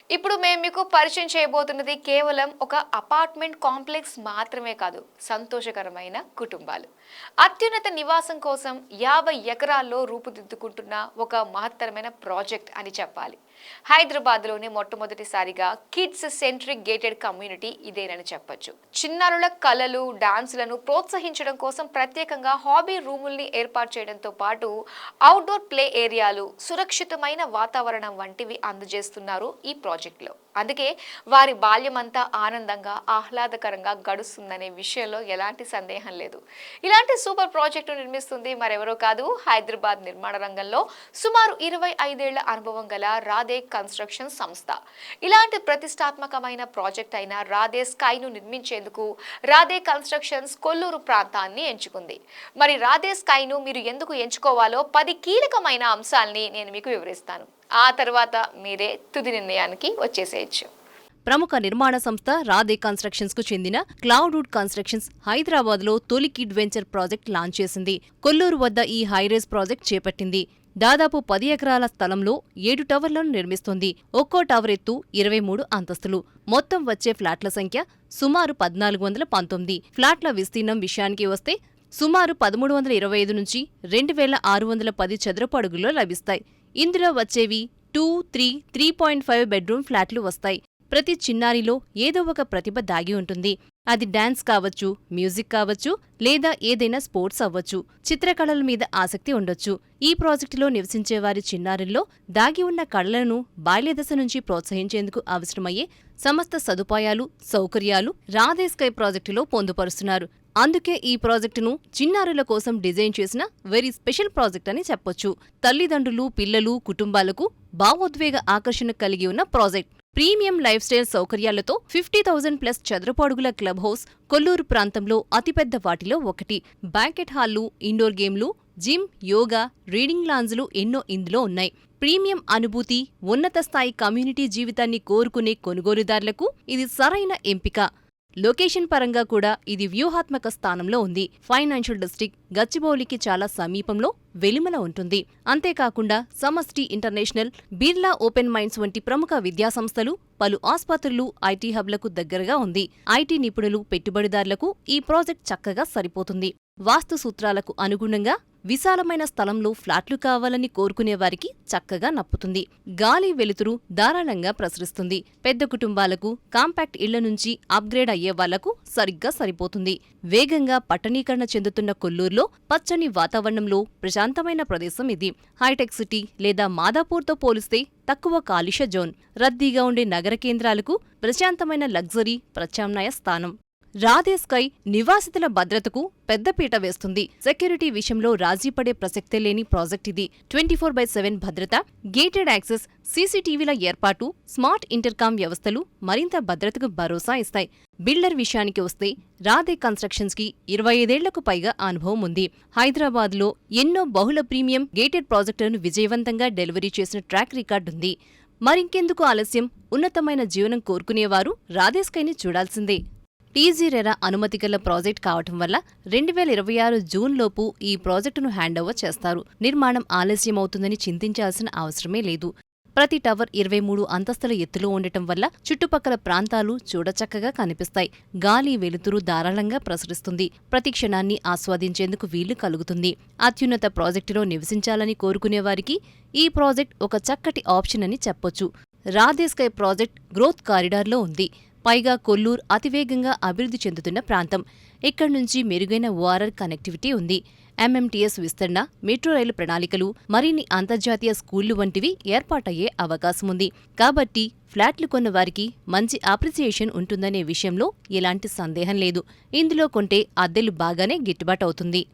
ఇప్పుడు మేము మీకు పరిచయం చేయబోతున్నది కేవలం ఒక అపార్ట్మెంట్ కాంప్లెక్స్ మాత్రమే కాదు, సంతోషకరమైన కుటుంబాలు. అత్యున్నత నివాసం కోసం 50 ఎకరాల్లో రూపుదిద్దుకుంటున్న ఒక మహత్తరమైన ప్రాజెక్ట్ అని చెప్పాలి. హైదరాబాద్లోనే మొట్టమొదటిసారిగా కిడ్స్ సెంట్రిక్ గేటెడ్ కమ్యూనిటీ ఇదేనని చెప్పొచ్చు. చిన్నారుల కళలు, డాన్సులను ప్రోత్సహించడం కోసం ప్రత్యేకంగా హాబీ రూముల్ని ఏర్పాటు చేయడంతో పాటు అవుట్డోర్ ప్లే ఏరియాలు, సురక్షితమైన వాతావరణం వంటివి అందజేస్తున్నారు ఈ ప్రాజెక్టులో. అందుకే వారి బాల్యమంతా ఆనందంగా, ఆహ్లాదకరంగా గడుస్తుందనే విషయంలో ఎలాంటి సందేహం లేదు. ఇలాంటి సూపర్ ప్రాజెక్టు నిర్మిస్తుంది మరెవరో కాదు, హైదరాబాద్ నిర్మాణ రంగంలో సుమారు 25 ఏళ్ల అనుభవం గల రాధే కన్స్ట్రక్షన్ సంస్థ. ఇలాంటి ప్రతిష్టాత్మకమైన ప్రాజెక్ట్ అయిన రాధే స్కైను నిర్మించేందుకు రాధే కన్స్ట్రక్షన్స్ కొల్లూరు ప్రాంతాన్ని ఎంచుకుంది. మరి రాధే స్కైను మీరు ఎందుకు ఎంచుకోవాలో 10 కీలకమైన అంశాల్ని నేను మీకు వివరిస్తాను. ఆ తర్వాత మీరే తుది నిర్ణయానికి వచ్చేసేయచ్చు. ప్రముఖ నిర్మాణ సంస్థ రాధే కన్స్ట్రక్షన్స్ కు చెందిన క్లౌడ్వుడ్ కన్స్ట్రక్షన్స్ హైదరాబాద్ లో తొలి కిడ్ వెంచర్ ప్రాజెక్ట్ లాంచ్ చేసింది. కొల్లూరు వద్ద ఈ హైరేజ్ ప్రాజెక్ట్ చేపట్టింది. దాదాపు 10 ఎకరాల స్థలంలో 7 టవర్లను నిర్మిస్తోంది. ఒక్కో టవర్ ఎత్తు 23 అంతస్తులు. మొత్తం వచ్చే ఫ్లాట్ల సంఖ్య సుమారు 1419. ఫ్లాట్ల విస్తీర్ణం విషయానికి వస్తే సుమారు 1325 నుంచి 2610 చదరపు అడుగుల్లో లభిస్తాయి. ఇందులో వచ్చేవి 2, 3, 3.5 బెడ్రూమ్ ఫ్లాట్లు వస్తాయి. ప్రతి చిన్నారిలో ఏదో ఒక ప్రతిభ దాగి ఉంటుంది. అది డాన్స్ కావచ్చు, మ్యూజిక్ కావచ్చు, లేదా ఏదైనా స్పోర్ట్స్ అవ్వచ్చు. చిత్రకళల మీద ఆసక్తి ఉండొచ్చు. ఈ ప్రాజెక్టులో నివసించే వారి చిన్నారుల్లో దాగి ఉన్న కళలను బాల్యదశ నుంచి ప్రోత్సహించేందుకు అవసరమయ్యే సమస్త సదుపాయాలు, సౌకర్యాలు రాధే స్కై ప్రాజెక్టులో పొందుపరుస్తున్నారు. అందుకే ఈ ప్రాజెక్టును చిన్నారుల కోసం డిజైన్ చేసిన వెరీ స్పెషల్ ప్రాజెక్ట్ అని చెప్పొచ్చు. తల్లిదండ్రులు, పిల్లలు, కుటుంబాలకు భావోద్వేగ ఆకర్షణ కలిగి ఉన్న ప్రాజెక్ట్. ప్రీమియం లైఫ్ స్టైల్ సౌకర్యాలతో 50,000+ చదరపు అడుగుల క్లబ్ హౌస్ కొల్లూరు ప్రాంతంలో అతిపెద్ద వాటిలో ఒకటి. బ్యాంకెట్ హాళ్లు, ఇండోర్ గేమ్లు, జిమ్, యోగా, రీడింగ్ లాంజ్లు ఎన్నో ఇందులో ఉన్నాయి. ప్రీమియం అనుభూతి, ఉన్నత స్థాయి కమ్యూనిటీ జీవితాన్ని కోరుకునే కొనుగోలుదారులకు ఇది సరైన ఎంపిక. లొకేషన్ పరంగా కూడా ఇది వ్యూహాత్మక స్థానంలో ఉంది. ఫైనాన్షియల్ డిస్ట్రిక్ట్ గచ్చిబౌలికి చాలా సమీపంలో వెలిమల ఉంటుంది. అంతేకాకుండా సమష్టి ఇంటర్నేషనల్, బిర్లా ఓపెన్ మైండ్స్ వంటి ప్రముఖ విద్యాసంస్థలు, పలు ఆస్పత్రులు, ఐటీ హబ్లకు దగ్గరగా ఉంది. ఐటీ నిపుణులు, పెట్టుబడిదారులకు ఈ ప్రాజెక్ట్ చక్కగా సరిపోతుంది. వాస్తు సూత్రాలకు అనుగుణంగా విశాలమైన స్థలంలో ఫ్లాట్లు కావాలని కోరుకునేవారికి చక్కగా నప్పుతుంది. గాలి, వెలుతురు ధారాళంగా ప్రసరిస్తుంది. పెద్ద కుటుంబాలకు, కాంపాక్ట్ ఇళ్ల నుంచి అప్గ్రేడ్ అయ్యే వాళ్లకు సరిగ్గా సరిపోతుంది. వేగంగా పట్టణీకరణ చెందుతున్న కొల్లూరులో పచ్చని వాతావరణంలో ప్రశాంతమైన ప్రదేశం ఇది. హైటెక్ సిటీ లేదా మాదాపూర్తో పోలిస్తే తక్కువ కాలుష్య జోన్. రద్దీగా ఉండే నగర కేంద్రాలకు ప్రశాంతమైన లగ్జరీ ప్రత్యామ్నాయ స్థానం. రాధే స్కై నివాసితుల భద్రతకు పెద్దపీట వేస్తుంది. సెక్యూరిటీ విషయంలో రాజీపడే ప్రసక్తే లేని ప్రాజెక్ట్ ఇది. 24/7 భద్రత, గేటెడ్ యాక్సెస్, సీసీటీవీల ఏర్పాటు, స్మార్ట్ ఇంటర్కామ్ వ్యవస్థలు మరింత భద్రతకు భరోసా ఇస్తాయి. బిల్డర్ విషయానికి వస్తే రాధే కన్స్ట్రక్షన్స్ కి 25 ఏళ్లకు పైగా అనుభవం ఉంది. హైదరాబాద్లో ఎన్నో బహుళ ప్రీమియం గేటెడ్ ప్రాజెక్టులను విజయవంతంగా డెలివరీ చేసిన ట్రాక్ రికార్డుంది. మరింకెందుకు ఆలస్యం? ఉన్నతమైన జీవనం కోరుకునేవారు రాధే స్కైని చూడాల్సిందే. టీజీరెరా అనుమతి గల ప్రాజెక్ట్ కావటం వల్ల 2026 జూన్లోపు ఈ ప్రాజెక్టును హ్యాండోవర్ చేస్తారు. నిర్మాణం ఆలస్యమవుతుందని చింతించాల్సిన అవసరమే లేదు. ప్రతి టవర్ 23 అంతస్తుల ఎత్తులో ఉండటం వల్ల చుట్టుపక్కల ప్రాంతాలు చూడచక్కగా కనిపిస్తాయి. గాలి, వెలుతురు ధారాళంగా ప్రసరిస్తుంది. ప్రతి క్షణాన్ని ఆస్వాదించేందుకు వీలు కలుగుతుంది. అత్యున్నత ప్రాజెక్టులో నివసించాలని కోరుకునేవారికి ఈ ప్రాజెక్ట్ ఒక చక్కటి ఆప్షన్ అని చెప్పొచ్చు. రాధే స్కై ప్రాజెక్ట్ గ్రోత్ కారిడార్లో ఉంది. పైగా కొల్లూరు అతివేగంగా అభివృద్ధి చెందుతున్న ప్రాంతం. ఇక్కడి నుంచి మెరుగైన ఓఆర్ఆర్ కనెక్టివిటీ ఉంది. ఎంఎంటీఎస్ విస్తరణ, మెట్రో రైలు ప్రణాళికలు, మరిన్ని అంతర్జాతీయ స్కూళ్లు వంటివి ఏర్పాటయ్యే అవకాశముంది. కాబట్టి ఫ్లాట్లు కొన్న వారికి మంచి అప్రిసియేషన్ ఉంటుందనే విషయంలో ఎలాంటి సందేహం లేదు. ఇందులో కొంటే అద్దెలు బాగానే గిట్టుబాటవుతుంది.